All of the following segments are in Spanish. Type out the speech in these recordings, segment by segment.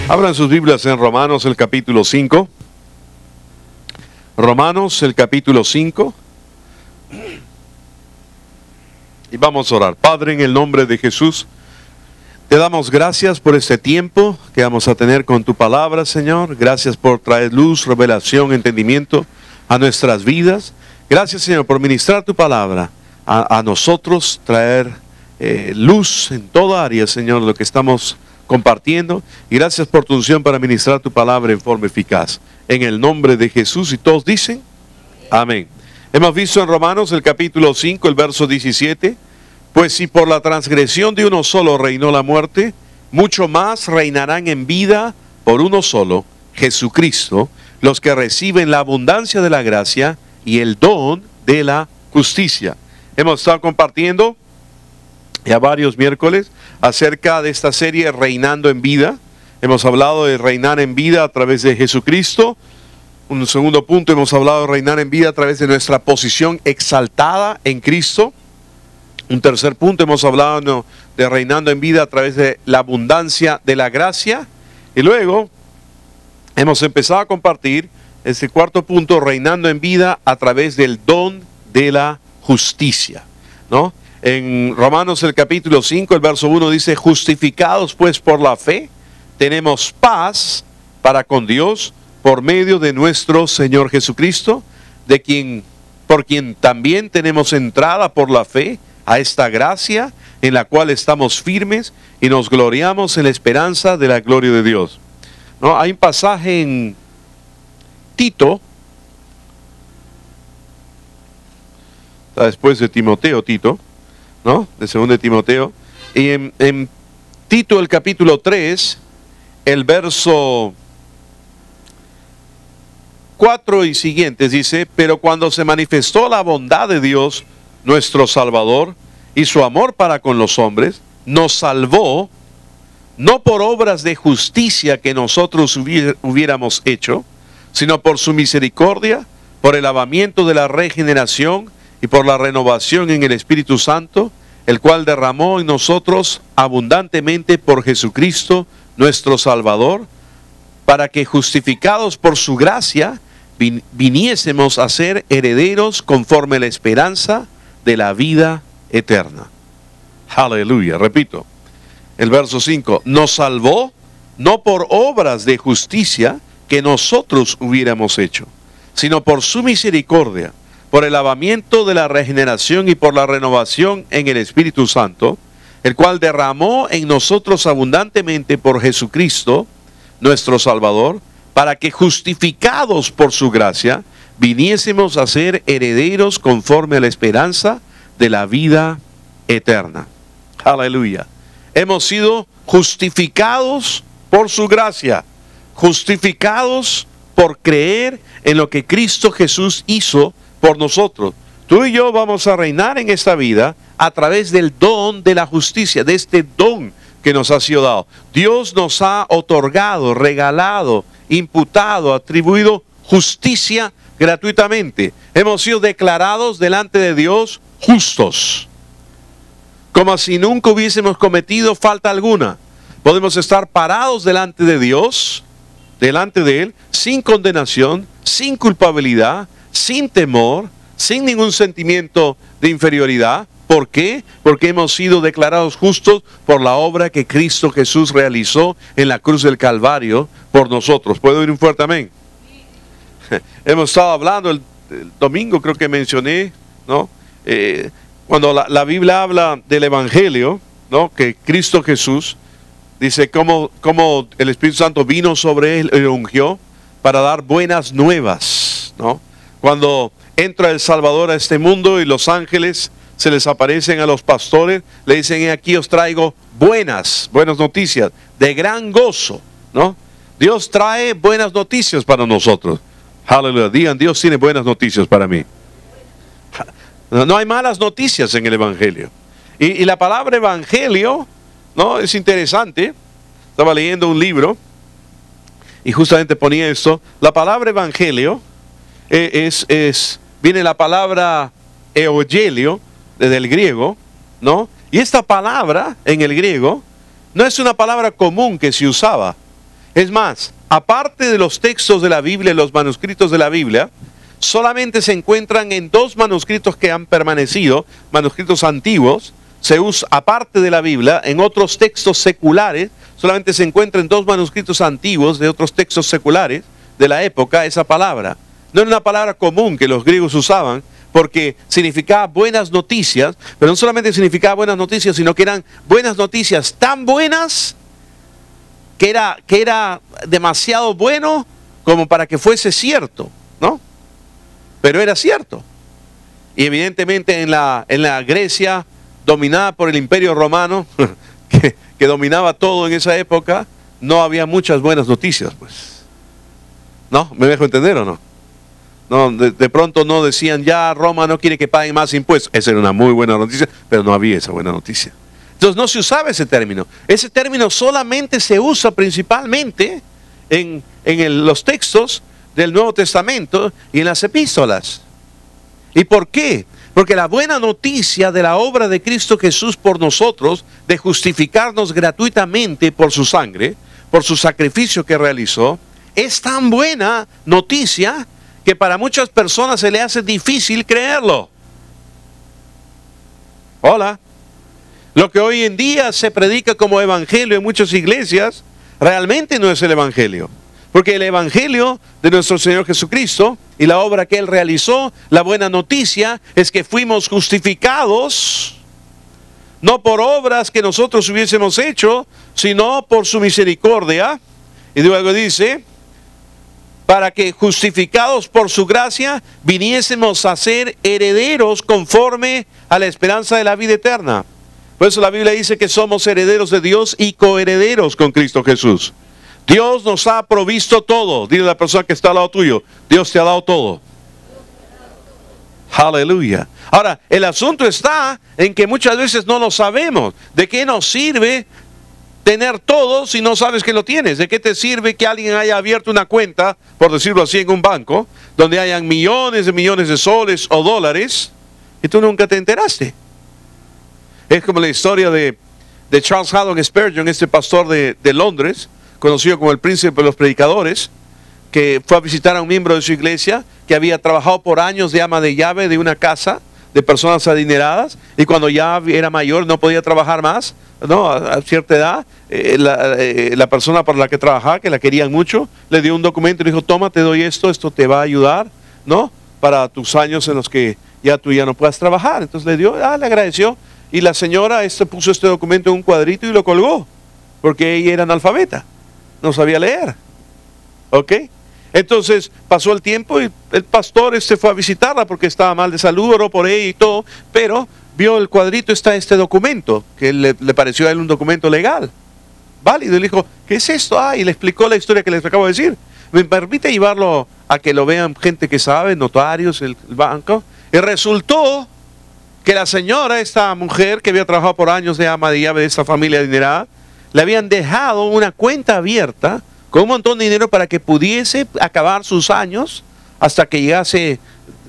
Abran sus Biblias en Romanos el capítulo 5. Romanos el capítulo 5. Y vamos a orar. Padre, en el nombre de Jesús, te damos gracias por este tiempo que vamos a tener con tu palabra, Señor. Gracias por traer luz, revelación, entendimiento a nuestras vidas. Gracias, Señor, por ministrar tu palabra a nosotros, traer luz en toda área, Señor, lo que estamos compartiendo. Y gracias por tu unción para ministrar tu palabra en forma eficaz. En el nombre de Jesús, y todos dicen, amén. Hemos visto en Romanos el capítulo 5, el verso 17. Pues si por la transgresión de uno solo reinó la muerte, mucho más reinarán en vida por uno solo, Jesucristo, los que reciben la abundancia de la gracia y el don de la justicia. Hemos estado compartiendo ya varios miércoles acerca de esta serie Reinando en Vida. Hemos hablado de reinar en vida a través de Jesucristo. Un segundo punto, hemos hablado de reinar en vida a través de nuestra posición exaltada en Cristo. Un tercer punto, hemos hablado de reinando en vida a través de la abundancia de la gracia. Y luego hemos empezado a compartir este cuarto punto, reinando en vida a través del don de la justicia, ¿no? En Romanos el capítulo 5, el verso 1 dice, justificados pues por la fe, tenemos paz para con Dios por medio de nuestro Señor Jesucristo, por quien también tenemos entrada por la fe a esta gracia en la cual estamos firmes y nos gloriamos en la esperanza de la gloria de Dios. ¿No? Hay un pasaje en Tito, está después de Timoteo, Tito, ¿no? De 2 de Timoteo, y en Tito el capítulo 3, el verso 4 y siguientes dice, pero cuando se manifestó la bondad de Dios, nuestro Salvador, y su amor para con los hombres, nos salvó, no por obras de justicia que nosotros hubiéramos hecho, sino por su misericordia, por el lavamiento de la regeneración y por la renovación en el Espíritu Santo, el cual derramó en nosotros abundantemente por Jesucristo, nuestro Salvador, para que justificados por su gracia, viniésemos a ser herederos conforme a la esperanza de la vida eterna. Aleluya. Repito, el verso 5, nos salvó no por obras de justicia que nosotros hubiéramos hecho, sino por su misericordia, por el lavamiento de la regeneración y por la renovación en el Espíritu Santo, el cual derramó en nosotros abundantemente por Jesucristo, nuestro Salvador, para que justificados por su gracia, viniésemos a ser herederos conforme a la esperanza de la vida eterna. Aleluya. Hemos sido justificados por su gracia, justificados por creer en lo que Cristo Jesús hizo por nosotros. Tú y yo vamos a reinar en esta vida a través del don de la justicia, de este don que nos ha sido dado. Dios nos ha otorgado, regalado, imputado, atribuido justicia gratuitamente. Hemos sido declarados delante de Dios justos, como si nunca hubiésemos cometido falta alguna. Podemos estar parados delante de Dios, delante de Él, sin condenación, sin culpabilidad, sin temor, sin ningún sentimiento de inferioridad. ¿Por qué? Porque hemos sido declarados justos por la obra que Cristo Jesús realizó en la cruz del Calvario por nosotros. ¿Puedo oír un fuerte amén? Hemos estado hablando el domingo, creo que mencioné, ¿no? Cuando la Biblia habla del Evangelio, ¿no? Que Cristo Jesús dice cómo el Espíritu Santo vino sobre él y lo ungió para dar buenas nuevas, ¿no? Cuando entra el Salvador a este mundo y los ángeles se les aparecen a los pastores, le dicen, aquí os traigo buenas noticias, de gran gozo, ¿no? Dios trae buenas noticias para nosotros. Aleluya. Digan, Dios tiene buenas noticias para mí. No hay malas noticias en el Evangelio. Y la palabra Evangelio, ¿no? Es interesante. Estaba leyendo un libro y justamente ponía esto. La palabra Evangelio viene la palabra Eugelio, del griego, ¿no? Y esta palabra en el griego no es una palabra común que se usaba. Es más, aparte de los textos de la Biblia, los manuscritos de la Biblia, solamente se encuentran en 2 manuscritos que han permanecido, manuscritos antiguos. Se usa, aparte de la Biblia, en otros textos seculares, solamente se encuentra en 2 manuscritos antiguos de otros textos seculares de la época esa palabra. No era una palabra común que los griegos usaban, porque significaba buenas noticias, pero no solamente significaba buenas noticias, sino que eran buenas noticias tan buenas que era demasiado bueno como para que fuese cierto, ¿no? Pero era cierto. Y evidentemente en la Grecia, dominada por el Imperio Romano, que dominaba todo en esa época, no había muchas buenas noticias, pues. ¿No? ¿Me dejo entender o no? No, de pronto no decían, ya Roma no quiere que paguen más impuestos. Esa era una muy buena noticia, pero no había esa buena noticia. Entonces no se usaba ese término. Ese término solamente se usa principalmente en los textos del Nuevo Testamento y en las epístolas. ¿Y por qué? Porque la buena noticia de la obra de Cristo Jesús por nosotros, de justificarnos gratuitamente por su sangre, por su sacrificio que realizó, es tan buena noticia que para muchas personas se le hace difícil creerlo. Hola. Lo que hoy en día se predica como evangelio en muchas iglesias, realmente no es el evangelio. Porque el evangelio de nuestro Señor Jesucristo y la obra que Él realizó, la buena noticia es que fuimos justificados, no por obras que nosotros hubiésemos hecho, sino por su misericordia. Y luego dice, para que justificados por su gracia, viniésemos a ser herederos conforme a la esperanza de la vida eterna. Por eso la Biblia dice que somos herederos de Dios y coherederos con Cristo Jesús. Dios nos ha provisto todo. Dile a la persona que está al lado tuyo, Dios te ha dado todo. Aleluya. Ahora, el asunto está en que muchas veces no lo sabemos. ¿De qué nos sirve tener todo si no sabes que lo tienes? ¿De qué te sirve que alguien haya abierto una cuenta, por decirlo así, en un banco, donde hayan millones de soles o dólares, y tú nunca te enteraste? Es como la historia de Charles Haddon Spurgeon, este pastor de Londres, conocido como el príncipe de los predicadores, que fue a visitar a un miembro de su iglesia que había trabajado por años de ama de llave de una casa de personas adineradas, y cuando ya era mayor no podía trabajar más, ¿no? A cierta edad, la persona por la que trabajaba, que la querían mucho, le dio un documento y le dijo, toma, te doy esto te va a ayudar, ¿no? Para tus años en los que tú ya no puedas trabajar. Entonces le dio, le agradeció, y la señora puso este documento en un cuadrito y lo colgó, porque ella era analfabeta, no sabía leer. ¿Ok? Entonces pasó el tiempo y el pastor fue a visitarla porque estaba mal de salud, oró por ella y todo, pero vio el cuadrito, está este documento, que le pareció a él un documento legal, válido, y le dijo, ¿qué es esto? Y le explicó la historia que les acabo de decir. ¿Me permite llevarlo a que lo vean gente que sabe, notarios, el banco? Y resultó que la señora, esta mujer que había trabajado por años de ama de llave de esta familia adinerada, le habían dejado una cuenta abierta con un montón de dinero para que pudiese acabar sus años hasta que llegase,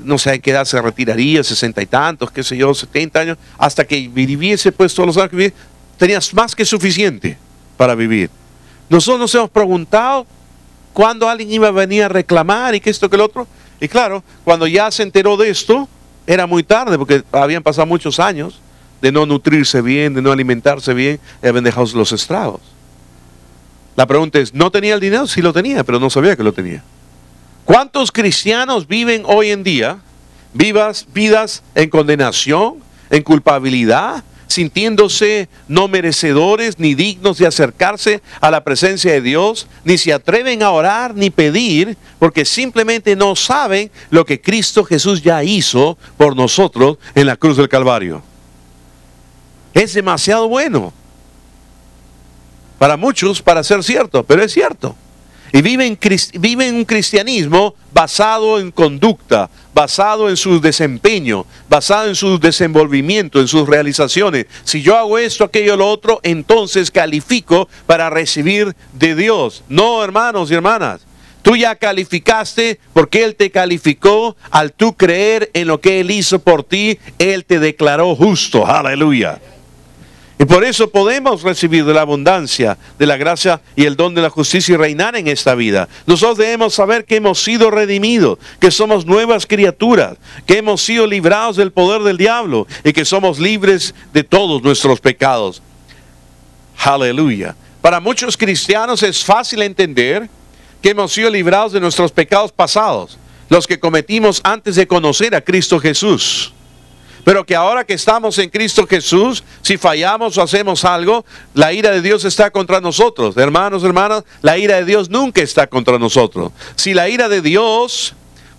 no sé a qué edad se retiraría, 60 y tantos, qué sé yo, 70 años, hasta que viviese pues todos los años que viviese, tenías más que suficiente para vivir. Nosotros nos hemos preguntado cuándo alguien iba a venir a reclamar y que esto, que lo otro, y claro, cuando ya se enteró de esto, era muy tarde porque habían pasado muchos años de no nutrirse bien, de no alimentarse bien, y habían dejado los estragos. La pregunta es, ¿no tenía el dinero? Sí lo tenía, pero no sabía que lo tenía. ¿Cuántos cristianos viven hoy en día vidas en condenación, en culpabilidad, sintiéndose no merecedores ni dignos de acercarse a la presencia de Dios, ni se atreven a orar ni pedir, porque simplemente no saben lo que Cristo Jesús ya hizo por nosotros en la cruz del Calvario? Es demasiado bueno para muchos para ser cierto, pero es cierto. Y viven un cristianismo basado en conducta, basado en su desempeño, basado en su desenvolvimiento, en sus realizaciones. Si yo hago esto, aquello, lo otro, entonces califico para recibir de Dios. No, hermanos y hermanas. Tú ya calificaste porque Él te calificó al tú creer en lo que Él hizo por ti. Él te declaró justo. Aleluya. Y por eso podemos recibir de la abundancia, de la gracia y el don de la justicia y reinar en esta vida. Nosotros debemos saber que hemos sido redimidos, que somos nuevas criaturas, que hemos sido librados del poder del diablo y que somos libres de todos nuestros pecados. Aleluya. Para muchos cristianos es fácil entender que hemos sido librados de nuestros pecados pasados, los que cometimos antes de conocer a Cristo Jesús. Pero que ahora que estamos en Cristo Jesús, si fallamos o hacemos algo, la ira de Dios está contra nosotros. Hermanos, hermanas, la ira de Dios nunca está contra nosotros. Si la ira de Dios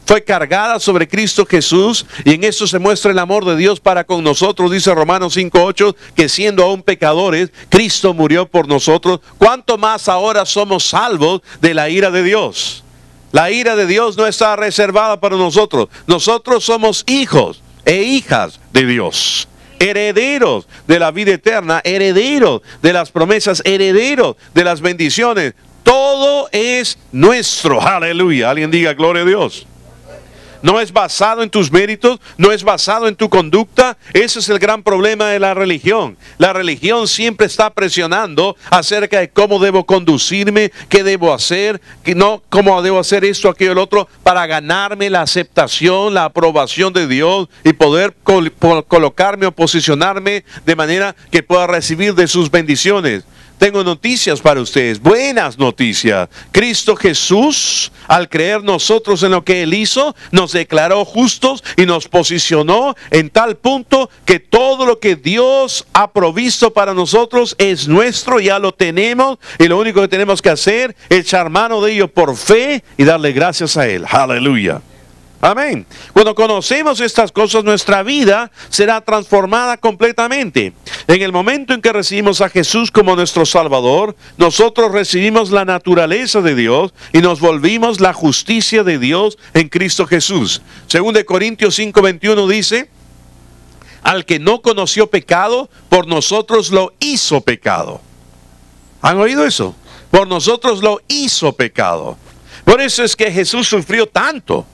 fue cargada sobre Cristo Jesús, y en esto se muestra el amor de Dios para con nosotros, dice Romanos 5:8, que siendo aún pecadores, Cristo murió por nosotros. ¿Cuánto más ahora somos salvos de la ira de Dios? La ira de Dios no está reservada para nosotros. Nosotros somos hijos e hijas de Dios, herederos de la vida eterna, herederos de las promesas, herederos de las bendiciones. Todo es nuestro. Aleluya. Alguien diga gloria a Dios. No es basado en tus méritos, no es basado en tu conducta. Ese es el gran problema de la religión. La religión siempre está presionando acerca de cómo debo conducirme, qué debo hacer, cómo debo hacer esto, aquello, el otro, para ganarme la aceptación, la aprobación de Dios y poder colocarme o posicionarme de manera que pueda recibir de sus bendiciones. Tengo noticias para ustedes, buenas noticias. Cristo Jesús, al creer nosotros en lo que Él hizo, nos declaró justos y nos posicionó en tal punto que todo lo que Dios ha provisto para nosotros es nuestro, ya lo tenemos, y lo único que tenemos que hacer es echar mano de ello por fe y darle gracias a Él. Aleluya. Amén. Cuando conocemos estas cosas, nuestra vida será transformada completamente. En el momento en que recibimos a Jesús como nuestro Salvador, nosotros recibimos la naturaleza de Dios y nos volvimos la justicia de Dios en Cristo Jesús. Según de Corintios 5:21 dice, al que no conoció pecado, por nosotros lo hizo pecado. ¿Han oído eso? Por nosotros lo hizo pecado. Por eso es que Jesús sufrió tanto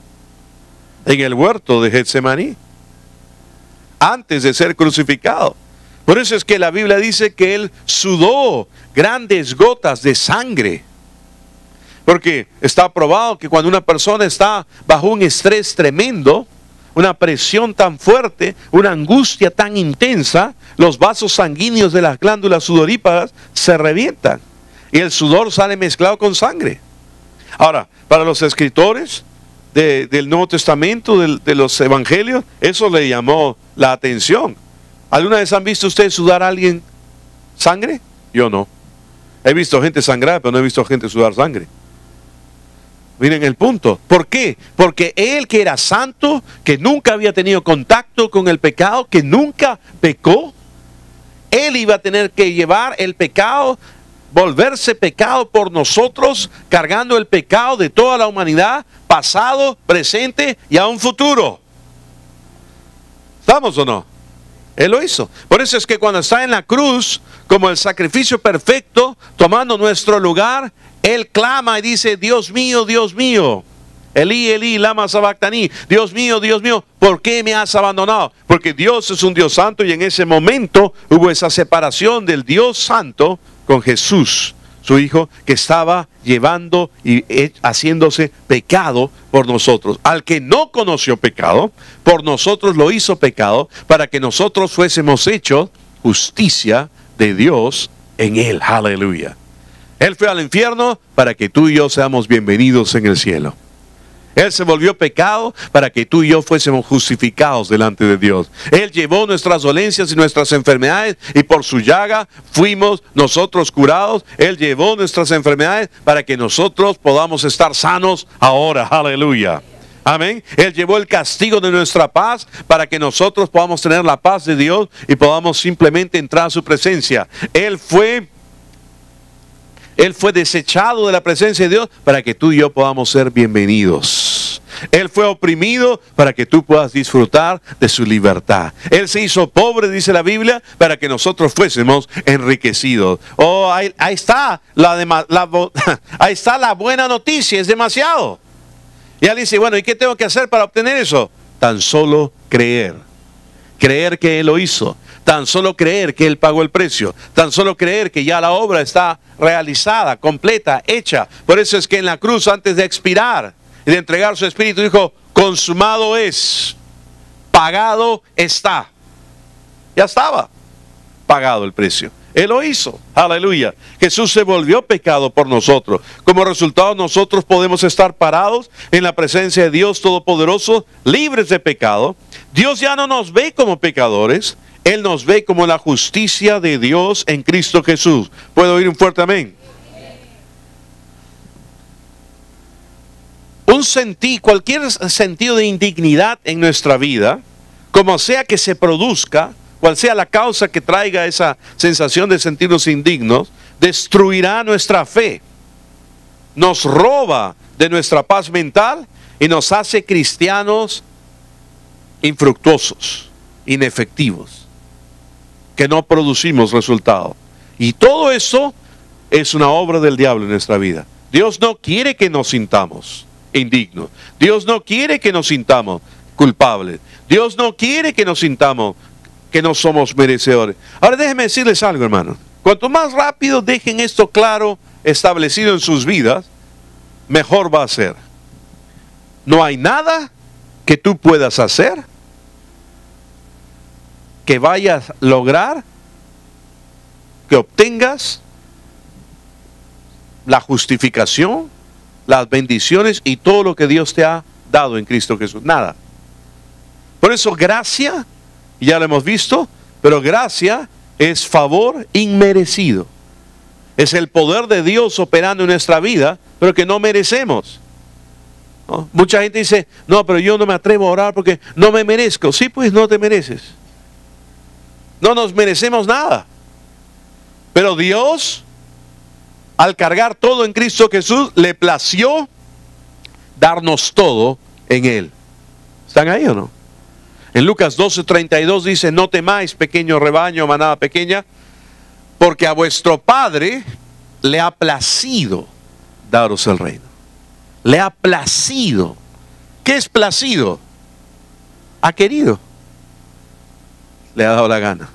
en el huerto de Getsemaní, antes de ser crucificado. Por eso es que la Biblia dice que Él sudó grandes gotas de sangre. Porque está probado que cuando una persona está bajo un estrés tremendo, una presión tan fuerte, una angustia tan intensa, los vasos sanguíneos de las glándulas sudoríparas se revientan. Y el sudor sale mezclado con sangre. Ahora, para los escritores del Nuevo Testamento, de los evangelios, eso le llamó la atención. ¿Alguna vez han visto ustedes sudar a alguien sangre? Yo no. He visto gente sangrar, pero no he visto gente sudar sangre. Miren el punto. ¿Por qué? Porque Él, que era santo, que nunca había tenido contacto con el pecado, que nunca pecó, Él iba a tener que llevar el pecado, volverse pecado por nosotros, cargando el pecado de toda la humanidad, pasado, presente y aún futuro. ¿Estamos o no? Él lo hizo. Por eso es que cuando está en la cruz, como el sacrificio perfecto, tomando nuestro lugar, Él clama y dice, Dios mío, Elí, Elí, lama sabactaní, Dios mío, ¿por qué me has abandonado? Porque Dios es un Dios santo, y en ese momento hubo esa separación del Dios santo con Jesús, su Hijo, que estaba llevando y haciéndose pecado por nosotros. Al que no conoció pecado, por nosotros lo hizo pecado, para que nosotros fuésemos hechos justicia de Dios en Él. Aleluya. Él fue al infierno para que tú y yo seamos bienvenidos en el cielo. Él se volvió pecado para que tú y yo fuésemos justificados delante de Dios. Él llevó nuestras dolencias y nuestras enfermedades, y por su llaga fuimos nosotros curados. Él llevó nuestras enfermedades para que nosotros podamos estar sanos ahora. Aleluya. Amén. Él llevó el castigo de nuestra paz para que nosotros podamos tener la paz de Dios y podamos simplemente entrar a su presencia. Él fue desechado de la presencia de Dios para que tú y yo podamos ser bienvenidos. Él fue oprimido para que tú puedas disfrutar de su libertad. Él se hizo pobre, dice la Biblia, para que nosotros fuésemos enriquecidos. Oh, ahí está ahí está la buena noticia, es demasiado. Y él dice, bueno, ¿y qué tengo que hacer para obtener eso? Tan solo creer. Creer que Él lo hizo. Tan solo creer que Él pagó el precio. Tan solo creer que ya la obra está realizada, completa, hecha. Por eso es que en la cruz, antes de expirar y de entregar su espíritu, dijo, consumado es, pagado está. Ya estaba pagado el precio. Él lo hizo. Aleluya. Jesús se volvió pecado por nosotros. Como resultado, nosotros podemos estar parados en la presencia de Dios Todopoderoso, libres de pecado. Dios ya no nos ve como pecadores. Él nos ve como la justicia de Dios en Cristo Jesús. ¿Puedo oír un fuerte amén? Cualquier sentido de indignidad en nuestra vida, como sea que se produzca, cual sea la causa que traiga esa sensación de sentirnos indignos, destruirá nuestra fe, nos roba de nuestra paz mental y nos hace cristianos infructuosos, inefectivos, que no producimos resultado. Y todo eso es una obra del diablo en nuestra vida. Dios no quiere que nos sintamos indignos. Dios no quiere que nos sintamos culpables. Dios no quiere que nos sintamos que no somos merecedores. Ahora déjenme decirles algo, hermano. Cuanto más rápido dejen esto claro, establecido en sus vidas, mejor va a ser. No hay nada que tú puedas hacer que vayas a lograr que obtengas la justificación, las bendiciones y todo lo que Dios te ha dado en Cristo Jesús. Nada. Por eso gracia, ya lo hemos visto, pero gracia es favor inmerecido. Es el poder de Dios operando en nuestra vida, pero que no merecemos. ¿No? Mucha gente dice, no, pero yo no me atrevo a orar porque no me merezco. Sí, pues no te mereces. No nos merecemos nada. Pero Dios, al cargar todo en Cristo Jesús, le plació darnos todo en Él. ¿Están ahí o no? En Lucas 12:32 dice, no temáis, pequeño rebaño, manada pequeña, porque a vuestro Padre le ha placido daros el reino. Le ha placido. ¿Qué es placido? Ha querido. Le ha dado la gana.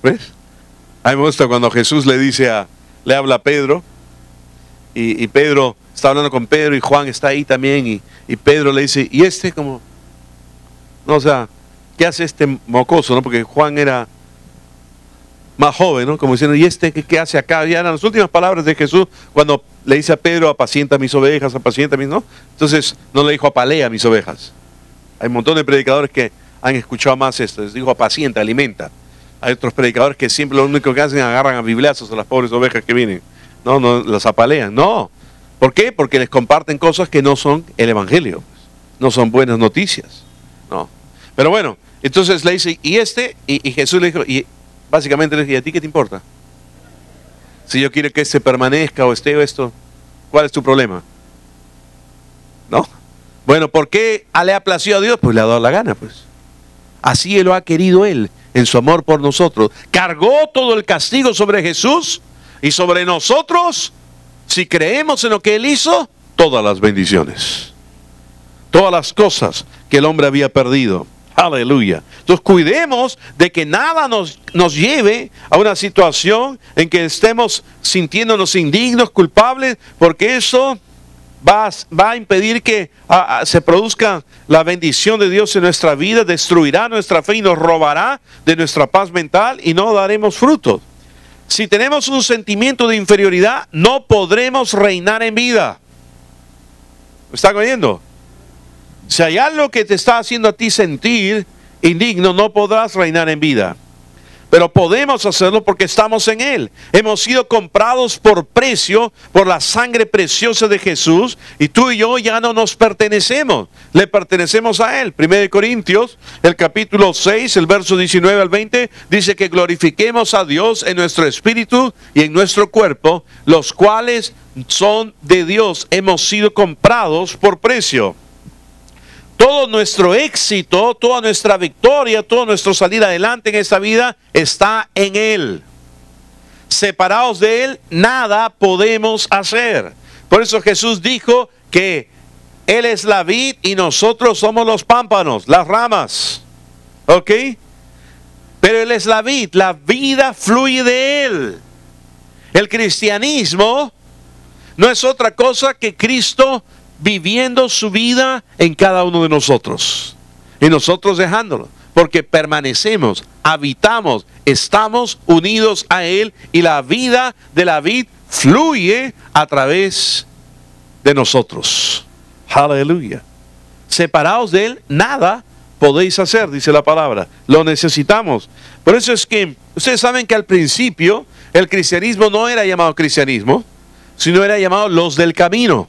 ¿Ves? A mí me gusta cuando Jesús le habla a Pedro, y Pedro está hablando con Pedro, y Juan está ahí también, y Pedro le dice, ¿y este como? No, o sea, ¿qué hace este mocoso? ¿No? Porque Juan era más joven, ¿no? Como diciendo, ¿y este qué hace acá? Ya eran las últimas palabras de Jesús cuando le dice a Pedro, apacienta mis ovejas, apacienta mis, ¿no? Entonces no le dijo, apalea mis ovejas. Hay un montón de predicadores que han escuchado más esto. Les dijo, apacienta, alimenta. Hay otros predicadores que siempre lo único que hacen es agarran a bibliazos a las pobres ovejas que vienen. No, las apalean. No. ¿Por qué? Porque les comparten cosas que no son el evangelio. No son buenas noticias. No. Pero bueno, entonces le dice, y Jesús le dijo, y básicamente le dijo, ¿y a ti qué te importa? Si yo quiero que este permanezca o esté o esto, ¿cuál es tu problema? ¿No? Bueno, ¿por qué le ha placido a Dios? Pues le ha dado la gana, pues. Así lo ha querido Él, en su amor por nosotros. Cargó todo el castigo sobre Jesús y sobre nosotros, si creemos en lo que Él hizo, todas las bendiciones. Todas las cosas que el hombre había perdido. Aleluya. Entonces cuidemos de que nada nos lleve a una situación en que estemos sintiéndonos indignos, culpables, porque eso va a impedir que se produzca la bendición de Dios en nuestra vida, destruirá nuestra fe y nos robará de nuestra paz mental y no daremos frutos. Si tenemos un sentimiento de inferioridad, no podremos reinar en vida. ¿Me están oyendo? Si hay algo que te está haciendo a ti sentir indigno, no podrás reinar en vida. Pero podemos hacerlo porque estamos en Él. Hemos sido comprados por precio, por la sangre preciosa de Jesús. Y tú y yo ya no nos pertenecemos. Le pertenecemos a Él. 1 Corintios, el capítulo 6, el verso 19 al 20, dice que glorifiquemos a Dios en nuestro espíritu y en nuestro cuerpo, los cuales son de Dios. Hemos sido comprados por precio. Todo nuestro éxito, toda nuestra victoria, todo nuestro salir adelante en esta vida está en Él. Separados de Él, nada podemos hacer. Por eso Jesús dijo que Él es la vid y nosotros somos los pámpanos, las ramas. ¿Ok? Pero Él es la vid, la vida fluye de Él. El cristianismo no es otra cosa que Cristo viviendo su vida en cada uno de nosotros. Y nosotros dejándolo. Porque permanecemos, habitamos, estamos unidos a Él. Y la vida de la vid fluye a través de nosotros. Aleluya. Separados de Él, nada podéis hacer, dice la palabra. Lo necesitamos. Por eso es que ustedes saben que al principio el cristianismo no era llamado cristianismo, sino era llamado los del camino.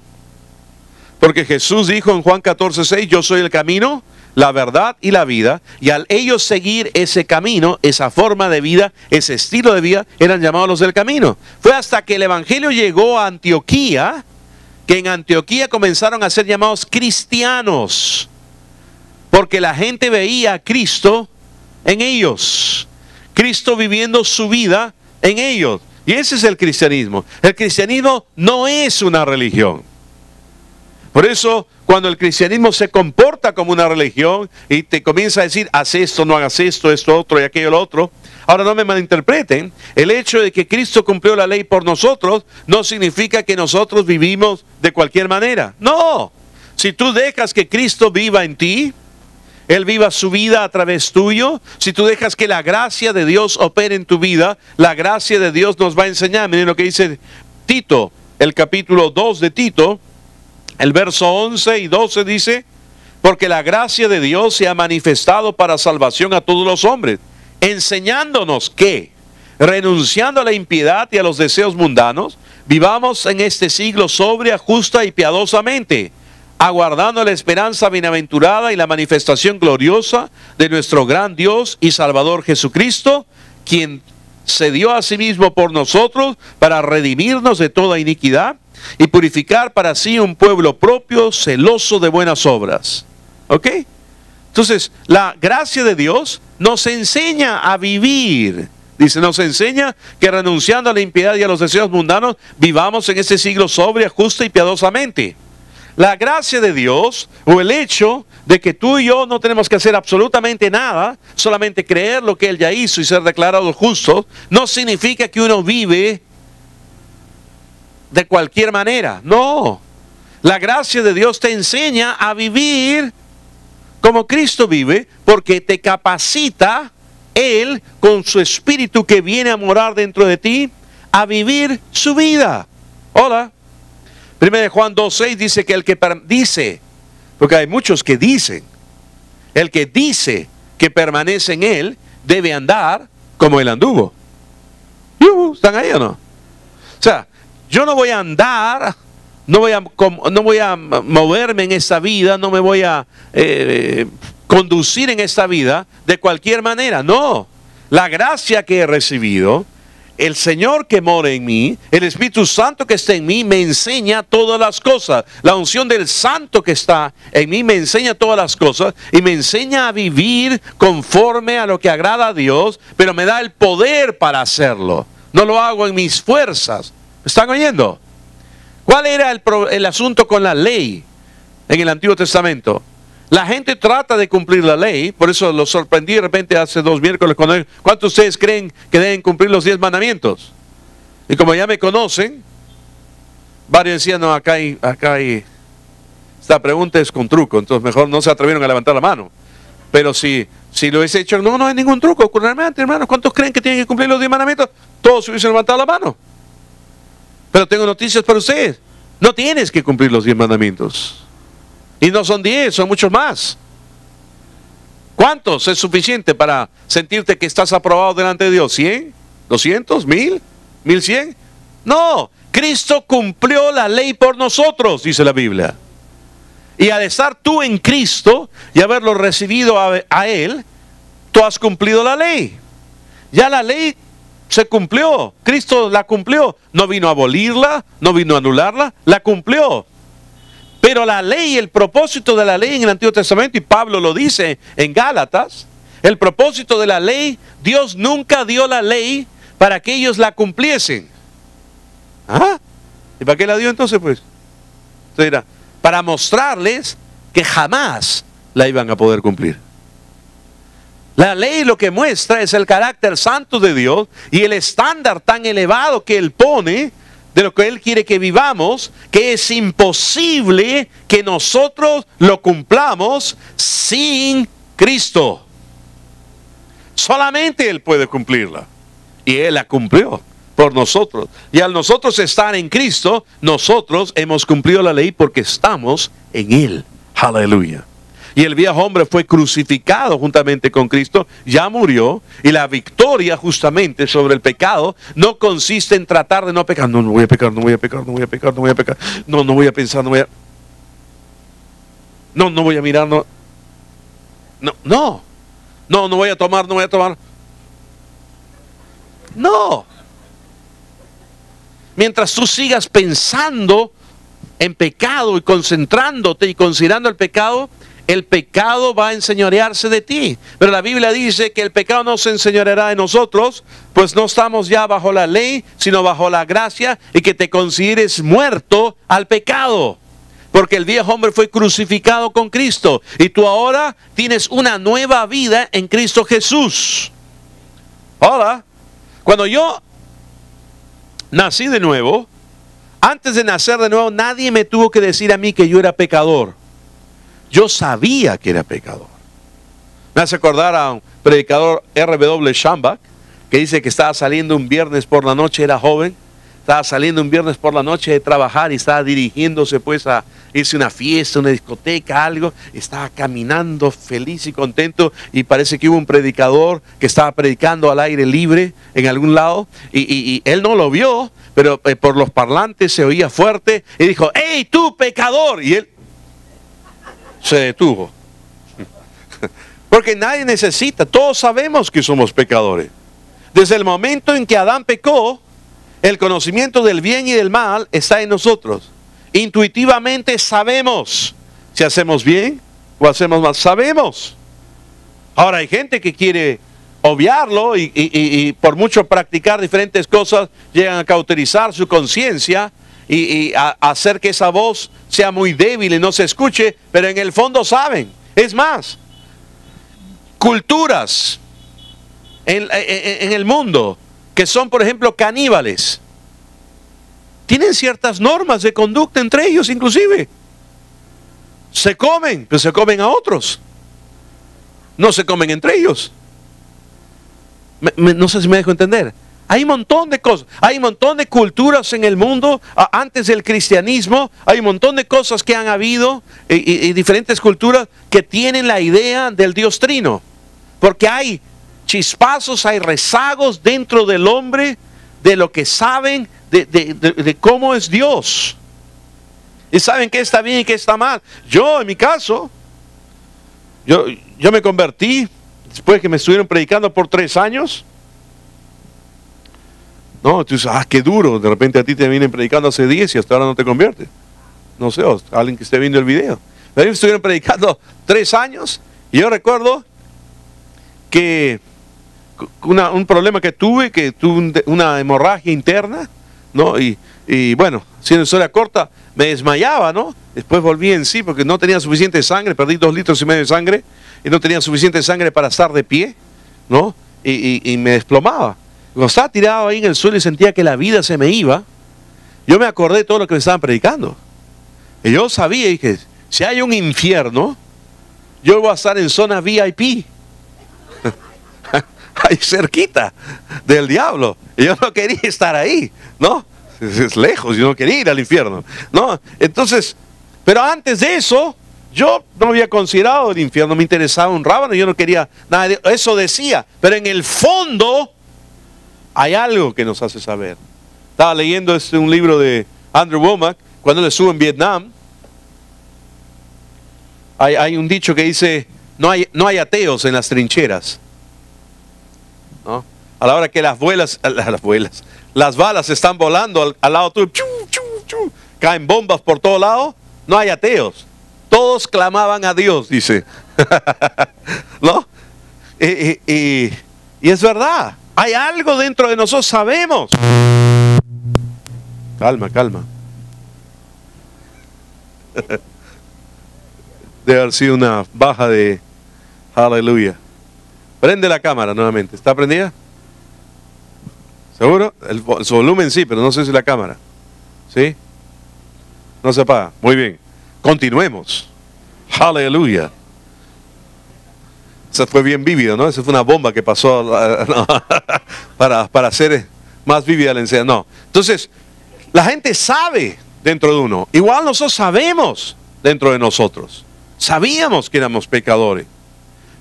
Porque Jesús dijo en Juan 14:6, yo soy el camino, la verdad y la vida. Y al ellos seguir ese camino, esa forma de vida, ese estilo de vida, eran llamados los del camino. Fue hasta que el evangelio llegó a Antioquía, que en Antioquía comenzaron a ser llamados cristianos. Porque la gente veía a Cristo en ellos. Cristo viviendo su vida en ellos. Y ese es el cristianismo. El cristianismo no es una religión. Por eso, cuando el cristianismo se comporta como una religión y te comienza a decir, haz esto, no hagas esto, esto, otro y aquello, lo otro. Ahora no me malinterpreten. El hecho de que Cristo cumplió la ley por nosotros no significa que nosotros vivimos de cualquier manera. No. Si tú dejas que Cristo viva en ti, Él viva su vida a través tuyo. Si tú dejas que la gracia de Dios opere en tu vida, la gracia de Dios nos va a enseñar. Miren lo que dice Tito, el capítulo 2 de Tito, el verso 11 y 12 dice, porque la gracia de Dios se ha manifestado para salvación a todos los hombres, enseñándonos que, renunciando a la impiedad y a los deseos mundanos, vivamos en este siglo sobria, justa y piadosamente, aguardando la esperanza bienaventurada y la manifestación gloriosa de nuestro gran Dios y Salvador Jesucristo, quien se dio a sí mismo por nosotros para redimirnos de toda iniquidad y purificar para sí un pueblo propio, celoso de buenas obras. ¿Ok? Entonces, la gracia de Dios nos enseña a vivir. Dice, nos enseña que renunciando a la impiedad y a los deseos mundanos, vivamos en este siglo sobria, justa y piadosamente. La gracia de Dios, o el hecho de que tú y yo no tenemos que hacer absolutamente nada, solamente creer lo que Él ya hizo y ser declarados justos, no significa que uno vive de cualquier manera. No. La gracia de Dios te enseña a vivir como Cristo vive, porque te capacita Él con su Espíritu que viene a morar dentro de ti, a vivir su vida. Hola. 1 Juan 2:6 dice que el que dice, porque hay muchos que dicen, el que dice que permanece en Él debe andar como Él anduvo. ¿Están ahí o no? O sea, yo no voy a andar, no voy a moverme en esta vida, no me voy a conducir en esta vida de cualquier manera. No, la gracia que he recibido, el Señor que mora en mí, el Espíritu Santo que está en mí, me enseña todas las cosas. La unción del Santo que está en mí me enseña todas las cosas y me enseña a vivir conforme a lo que agrada a Dios, pero me da el poder para hacerlo. No lo hago en mis fuerzas. ¿Me están oyendo? ¿Cuál era el asunto con la ley en el Antiguo Testamento? La gente trata de cumplir la ley, por eso lo sorprendí de repente hace 2 miércoles. ¿Cuántos de ustedes creen que deben cumplir los 10 mandamientos? Y como ya me conocen, varios decían, no, acá hay, esta pregunta es con truco, entonces mejor no se atrevieron a levantar la mano. Pero si lo hubiese hecho, no hay ningún truco. Realmente, hermanos, ¿cuántos creen que tienen que cumplir los 10 mandamientos? Todos hubiesen levantado la mano. Pero tengo noticias para ustedes. No tienes que cumplir los 10 mandamientos. Y no son 10, son muchos más. ¿Cuántos es suficiente para sentirte que estás aprobado delante de Dios? ¿100? ¿200? ¿1000? ¿1100? No, Cristo cumplió la ley por nosotros, dice la Biblia. Y al estar tú en Cristo y haberlo recibido a Él, tú has cumplido la ley. Ya la ley se cumplió, Cristo la cumplió. No vino a abolirla, no vino a anularla, la cumplió. Pero la ley, el propósito de la ley en el Antiguo Testamento, y Pablo lo dice en Gálatas, el propósito de la ley, Dios nunca dio la ley para que ellos la cumpliesen. ¿Ah? ¿Y para qué la dio entonces, pues? Usted dirá, para mostrarles que jamás la iban a poder cumplir. La ley lo que muestra es el carácter santo de Dios y el estándar tan elevado que Él pone de lo que Él quiere que vivamos, que es imposible que nosotros lo cumplamos sin Cristo. Solamente Él puede cumplirla. Y Él la cumplió por nosotros. Y al nosotros estar en Cristo, nosotros hemos cumplido la ley porque estamos en Él. Aleluya. Y el viejo hombre fue crucificado juntamente con Cristo, ya murió, y la victoria justamente sobre el pecado no consiste en tratar de no pecar. No, no voy a pecar, no voy a pecar, no voy a pecar, no voy a pecar. No, no voy a pensar, no voy a... No, no voy a mirar, no. No, no. No, no voy a tomar, no voy a tomar. No. Mientras tú sigas pensando en pecado y concentrándote y considerando el pecado va a enseñorearse de ti. Pero la Biblia dice que el pecado no se enseñoreará de nosotros, pues no estamos ya bajo la ley, sino bajo la gracia, y que te consideres muerto al pecado. Porque el viejo hombre fue crucificado con Cristo, y tú ahora tienes una nueva vida en Cristo Jesús. Ahora, cuando yo nací de nuevo, antes de nacer de nuevo, nadie me tuvo que decir a mí que yo era pecador. Yo sabía que era pecador. Me hace acordar a un predicador R.W. Schambach, que dice que estaba saliendo un viernes por la noche, era joven, estaba saliendo un viernes por la noche de trabajar y estaba dirigiéndose pues a irse a una fiesta, una discoteca, algo. Estaba caminando feliz y contento, y parece que hubo un predicador que estaba predicando al aire libre en algún lado, y él no lo vio, pero por los parlantes se oía fuerte y dijo: ¡Hey, tú pecador! Y él se detuvo. Porque nadie necesita, todos sabemos que somos pecadores. Desde el momento en que Adán pecó, el conocimiento del bien y del mal está en nosotros. Intuitivamente sabemos si hacemos bien o hacemos mal, sabemos. Ahora hay gente que quiere obviarlo y por mucho practicar diferentes cosas llegan a cauterizar su conciencia y a hacer que esa voz sea muy débil y no se escuche, pero en el fondo saben. Es más, culturas en el mundo que son, por ejemplo, caníbales, tienen ciertas normas de conducta entre ellos, inclusive. Se comen, pero se comen a otros. No se comen entre ellos. No sé si me dejo entender. Hay un montón de cosas, hay un montón de culturas en el mundo, antes del cristianismo, hay un montón de cosas que han habido, y diferentes culturas que tienen la idea del Dios Trino, porque hay chispazos, hay rezagos dentro del hombre de lo que saben de cómo es Dios, y saben qué está bien y qué está mal. Yo, en mi caso, yo me convertí después que me estuvieron predicando por 3 años. No, tú dices, qué duro, de repente a ti te vienen predicando hace 10 y hasta ahora no te conviertes. No sé, alguien que esté viendo el video. A mí me estuvieron predicando 3 años, y yo recuerdo que un problema que tuve una hemorragia interna, ¿no? Y bueno, siendo historia corta, me desmayaba, ¿no? Después volví en sí porque no tenía suficiente sangre, perdí 2,5 litros de sangre, y no tenía suficiente sangre para estar de pie, ¿no? Y me desplomaba. Cuando estaba tirado ahí en el suelo y sentía que la vida se me iba, yo me acordé de todo lo que me estaban predicando. Y yo sabía, y dije, si hay un infierno, yo voy a estar en zona VIP, ahí cerquita del diablo. Y yo no quería estar ahí, ¿no? Es lejos, yo no quería ir al infierno, ¿no? Entonces, pero antes de eso, yo no había considerado el infierno, me interesaba un rábano, yo no quería nada de eso, decía, pero en el fondo hay algo que nos hace saber. Estaba leyendo un libro de Andrew Womack, cuando él estuvo en Vietnam. Hay un dicho que dice, no hay ateos en las trincheras, ¿no? A la hora que las balas están volando al lado tuyo, caen bombas por todo lado, no hay ateos. Todos clamaban a Dios, dice. ¿No? Y es verdad. Hay algo dentro de nosotros, sabemos. Calma, calma. Debe haber sido una baja de aleluya. Prende la cámara nuevamente. ¿Está prendida? ¿Seguro? Su volumen sí, pero no sé si la cámara. ¿Sí? No se apaga. Muy bien. Continuemos. Aleluya. Esa fue bien vívida, ¿no? Esa fue una bomba que pasó no, para hacer más vívida la enseñanza. No. Entonces, la gente sabe dentro de uno. Igual nosotros sabemos dentro de nosotros. Sabíamos que éramos pecadores.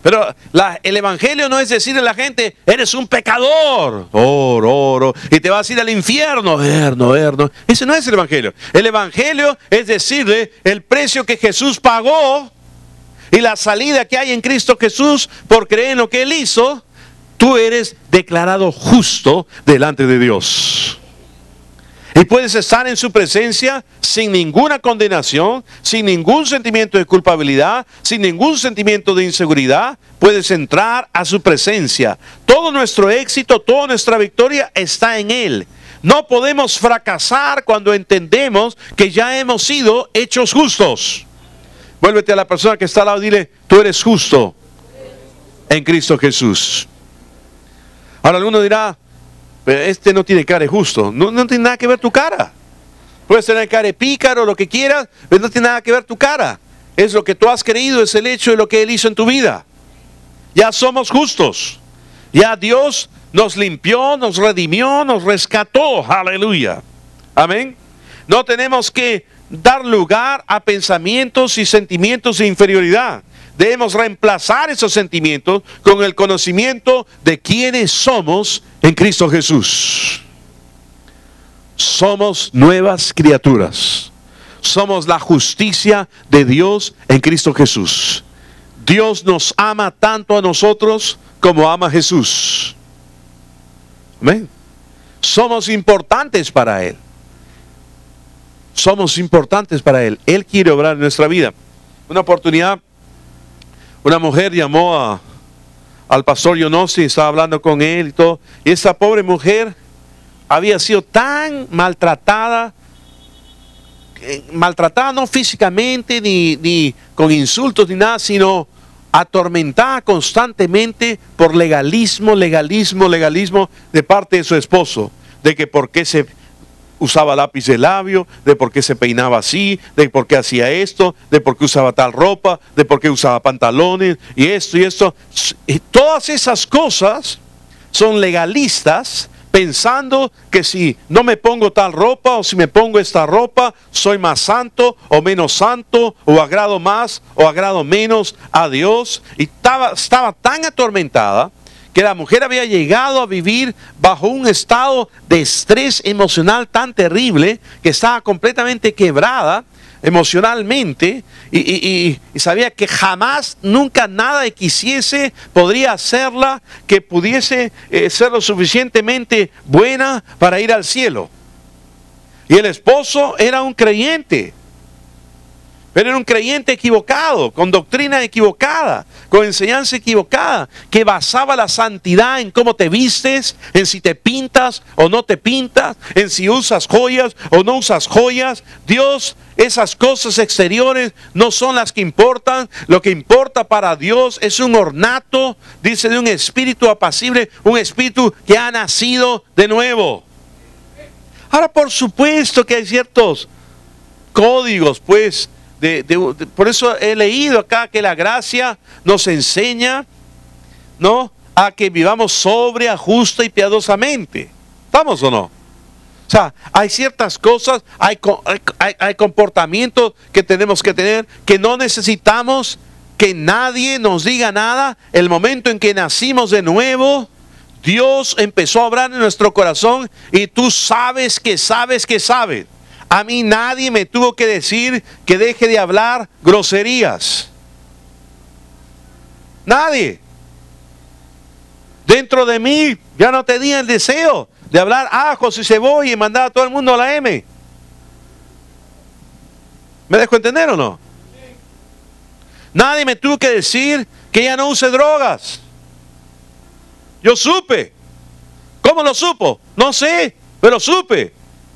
Pero el evangelio no es decirle a la gente, eres un pecador, y te vas a ir al infierno, no. Ese no es el evangelio. El evangelio es decirle el precio que Jesús pagó y la salida que hay en Cristo Jesús por creer en lo que Él hizo. Tú eres declarado justo delante de Dios. Y puedes estar en su presencia sin ninguna condenación, sin ningún sentimiento de culpabilidad, sin ningún sentimiento de inseguridad. Puedes entrar a su presencia. Todo nuestro éxito, toda nuestra victoria está en Él. No podemos fracasar cuando entendemos que ya hemos sido hechos justos. Vuélvete a la persona que está al lado y dile, tú eres justo en Cristo Jesús. Ahora alguno dirá, pero este no tiene cara de justo. No tiene nada que ver tu cara. Puedes tener cara de pícaro, lo que quieras, pero no tiene nada que ver tu cara. Es lo que tú has creído, es el hecho de lo que Él hizo en tu vida. Ya somos justos. Ya Dios nos limpió, nos redimió, nos rescató. Aleluya. Amén. No tenemos que dar lugar a pensamientos y sentimientos de inferioridad. Debemos reemplazar esos sentimientos con el conocimiento de quiénes somos en Cristo Jesús. Somos nuevas criaturas. Somos la justicia de Dios en Cristo Jesús. Dios nos ama tanto a nosotros como ama a Jesús. Amén. Somos importantes para Él. Somos importantes para Él. Él quiere obrar en nuestra vida. Una oportunidad, una mujer llamó al pastor Yonosi, estaba hablando con él y todo. Y esa pobre mujer había sido tan maltratada no físicamente, ni con insultos, ni nada, sino atormentada constantemente por legalismo de parte de su esposo. De que por qué se usaba lápiz de labio, de por qué se peinaba así, de por qué hacía esto, de por qué usaba tal ropa, de por qué usaba pantalones, y esto. Y todas esas cosas son legalistas, pensando que si no me pongo tal ropa, o si me pongo esta ropa, soy más santo o menos santo, o agrado más o agrado menos a Dios. Y estaba tan atormentada que la mujer había llegado a vivir bajo un estado de estrés emocional tan terrible que estaba completamente quebrada emocionalmente y sabía que jamás, nunca nada que quisiese podría hacerla que pudiese ser lo suficientemente buena para ir al cielo. Y el esposo era un creyente. Pero era un creyente equivocado, con doctrina equivocada, con enseñanza equivocada, que basaba la santidad en cómo te vistes, en si te pintas o no te pintas, en si usas joyas o no usas joyas. Dios, esas cosas exteriores no son las que importan. Lo que importa para Dios es un ornato, dice, de un espíritu apacible, un espíritu que ha nacido de nuevo. Ahora, por supuesto que hay ciertos códigos, pues, por eso he leído acá que la gracia nos enseña, ¿no?, a que vivamos sobria, justa y piadosamente. ¿Estamos o no? O sea, hay ciertas cosas, hay comportamientos que tenemos que tener, que no necesitamos que nadie nos diga nada. El momento en que nacimos de nuevo, Dios empezó a obrar en nuestro corazón y tú sabes que sabes que sabes. A mí nadie me tuvo que decir que deje de hablar groserías. Nadie. Dentro de mí ya no tenía el deseo de hablar ajos y cebolla y mandar a todo el mundo a la M. ¿Me dejo entender o no? Nadie me tuvo que decir que ya no use drogas. Yo supe. ¿Cómo lo supo? No sé, pero supe.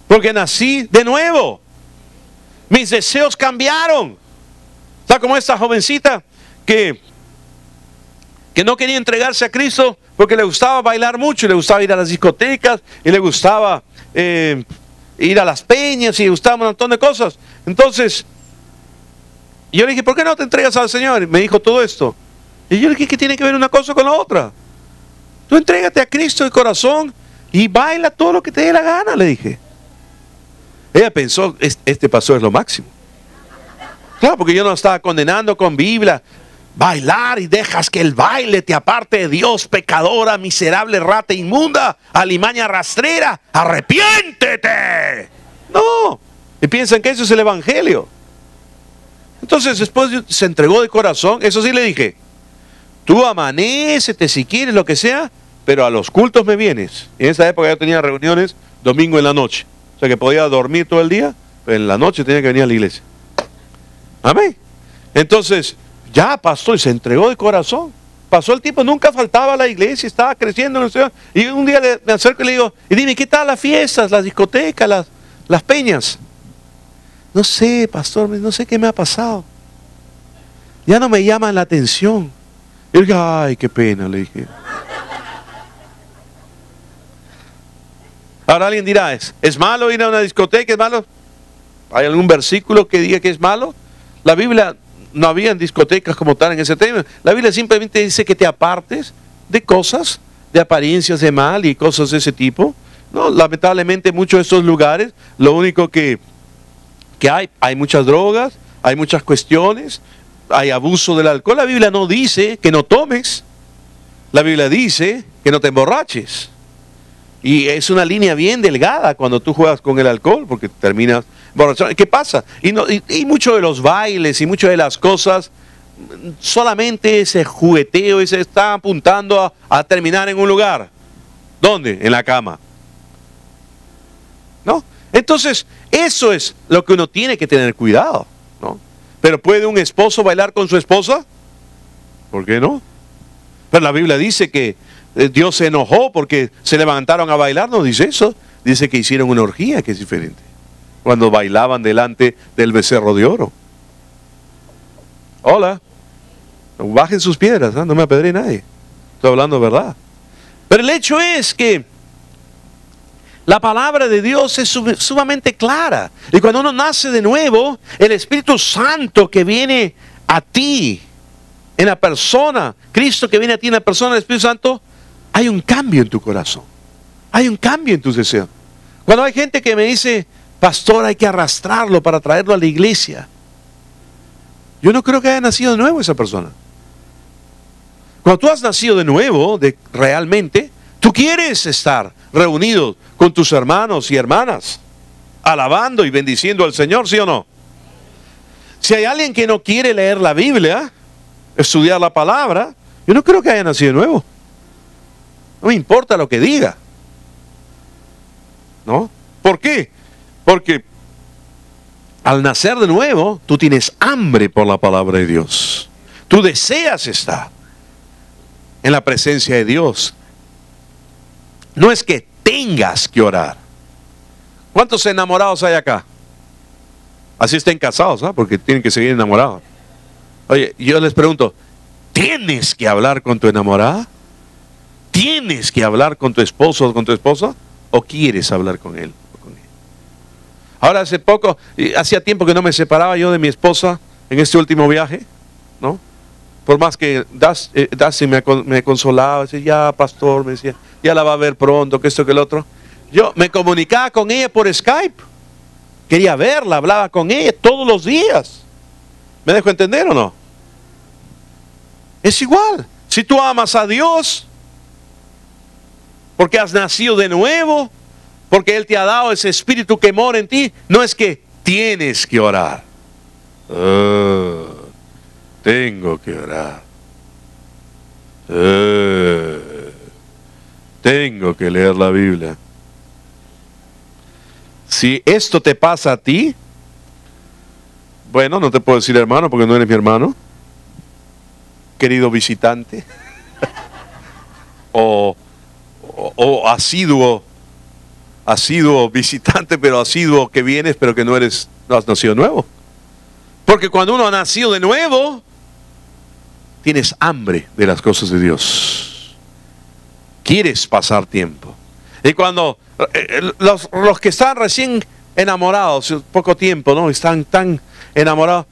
Porque nací de nuevo. Mis deseos cambiaron. Está como esta jovencita que que no quería entregarse a Cristo porque le gustaba bailar mucho, y le gustaba ir a las discotecas, y le gustaba ir a las peñas, y le gustaba un montón de cosas. Entonces, yo le dije, ¿por qué no te entregas al Señor? Y me dijo todo esto. Y yo le dije, ¿qué tiene que ver una cosa con la otra? Tú entrégate a Cristo de corazón y baila todo lo que te dé la gana, le dije. Ella pensó, este pastor es lo máximo. Claro, porque yo no estaba condenando con Biblia. Bailar y dejas que el baile te aparte de Dios, pecadora, miserable, rata inmunda, alimaña rastrera, arrepiéntete. No, y piensan que eso es el evangelio. Entonces después se entregó de corazón. Eso sí le dije, tú amanécete si quieres, lo que sea, pero a los cultos me vienes. Y en esa época yo tenía reuniones domingo en la noche, o sea que podía dormir todo el día, pero en la noche tenía que venir a la iglesia. Amén. Entonces, ya pastor, y se entregó de corazón. Pasó el tiempo, nunca faltaba a la iglesia, estaba creciendo en el Señor. Y un día me acerco y le digo, y dime, ¿qué tal las fiestas, las discotecas, las peñas? No sé, pastor, no sé qué me ha pasado. Ya no me llaman la atención. Y yo dije, ay, qué pena, le dije. Ahora alguien dirá, ¿es malo ir a una discoteca? ¿Es malo? ¿Hay algún versículo que diga que es malo? La Biblia, no había discotecas como tal en ese tema. La Biblia simplemente dice que te apartes de cosas, de apariencias de mal y cosas de ese tipo. No, lamentablemente muchos de estos lugares, lo único que hay muchas drogas, hay muchas cuestiones, hay abuso del alcohol. La Biblia no dice que no tomes, la Biblia dice que no te emborraches. Y es una línea bien delgada cuando tú juegas con el alcohol, porque terminas borracho. ¿Qué pasa? Y mucho de los bailes y muchas de las cosas, solamente ese jugueteo y se está apuntando a terminar en un lugar. ¿Dónde? En la cama. ¿No? Entonces, eso es lo que uno tiene que tener cuidado, ¿no? Pero ¿puede un esposo bailar con su esposa? ¿Por qué no? Pero la Biblia dice que Dios se enojó porque se levantaron a bailar. No dice eso. Dice que hicieron una orgía, que es diferente. Cuando bailaban delante del becerro de oro. Hola. Bajen sus piedras, ¿no? No me apedree nadie. Estoy hablando verdad. Pero el hecho es que la palabra de Dios es sumamente clara. Y cuando uno nace de nuevo, el Espíritu Santo que viene a ti, en la persona, Cristo que viene a ti en la persona del Espíritu Santo, hay un cambio en tu corazón. Hay un cambio en tus deseos. Cuando hay gente que me dice, pastor, hay que arrastrarlo para traerlo a la iglesia. Yo no creo que haya nacido de nuevo esa persona. Cuando tú has nacido de nuevo, realmente, tú quieres estar reunido con tus hermanos y hermanas, alabando y bendiciendo al Señor, ¿sí o no? Si hay alguien que no quiere leer la Biblia, estudiar la palabra, yo no creo que haya nacido de nuevo. No me importa lo que diga. ¿No? ¿Por qué? Porque al nacer de nuevo, tú tienes hambre por la palabra de Dios. Tú deseas estar en la presencia de Dios. No es que tengas que orar. ¿Cuántos enamorados hay acá? Así estén casados, ¿ah? Porque tienen que seguir enamorados. Oye, yo les pregunto, ¿tienes que hablar con tu enamorada? ¿Tienes que hablar con tu esposo o con tu esposa? ¿O quieres hablar con él o con ella? Ahora hace poco, hacía tiempo que no me separaba yo de mi esposa en este último viaje, ¿no? Por más que Darcy me consolaba, decía, ya pastor, me decía, ya la va a ver pronto, que esto, que el otro. Yo me comunicaba con ella por Skype. Quería verla, hablaba con ella todos los días. ¿Me dejo entender o no? Es igual. Si tú amas a Dios, porque has nacido de nuevo, porque Él te ha dado ese espíritu que mora en ti, no es que tienes que orar. Tengo que orar. Tengo que leer la Biblia. Si esto te pasa a ti, bueno, no te puedo decir hermano porque no eres mi hermano, querido visitante, o asiduo visitante, pero asiduo que vienes, pero que no has nacido nuevo. Porque cuando uno ha nacido de nuevo, tienes hambre de las cosas de Dios. Quieres pasar tiempo. Y cuando los que están recién enamorados, poco tiempo, ¿no? Están tan enamorados.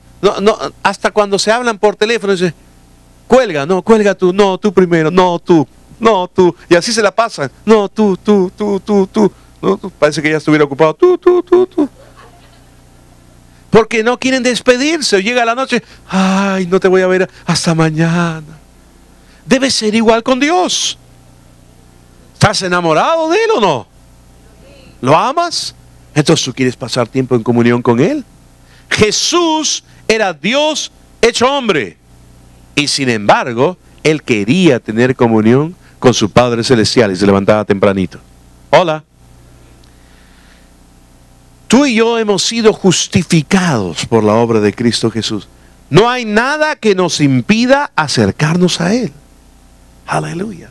Hasta cuando se hablan por teléfono, dicen, cuelga, no, cuelga tú, no, tú primero, no, tú, no, tú. Y así se la pasan. No, tú. No, tú. Parece que ya estuviera ocupado. Tú. Porque no quieren despedirse. Llega la noche, ay, no te voy a ver hasta mañana. Debe ser igual con Dios. ¿Estás enamorado de Él o no? ¿Lo amas? Entonces tú quieres pasar tiempo en comunión con Él. Jesús era Dios hecho hombre. Y sin embargo, Él quería tener comunión con su Padre Celestial y se levantaba tempranito. Hola. Tú y yo hemos sido justificados por la obra de Cristo Jesús. No hay nada que nos impida acercarnos a Él. Aleluya.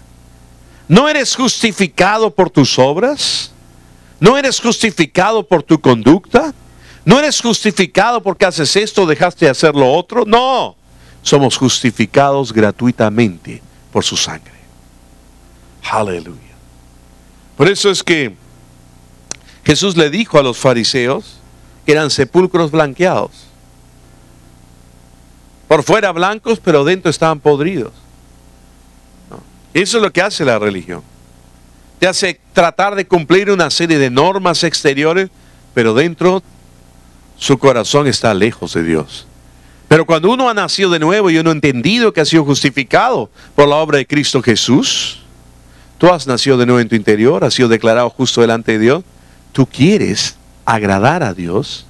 ¿No eres justificado por tus obras? ¿No eres justificado por tu conducta? ¿No eres justificado porque haces esto o dejaste de hacer lo otro? No. Somos justificados gratuitamente por su sangre. Aleluya. Por eso es que Jesús le dijo a los fariseos que eran sepulcros blanqueados. Por fuera blancos, pero dentro estaban podridos. ¿No? Eso es lo que hace la religión. Te hace tratar de cumplir una serie de normas exteriores, pero dentro su corazón está lejos de Dios. Pero cuando uno ha nacido de nuevo y uno ha entendido que ha sido justificado por la obra de Cristo Jesús, tú has nacido de nuevo en tu interior, has sido declarado justo delante de Dios. Tú quieres agradar a Dios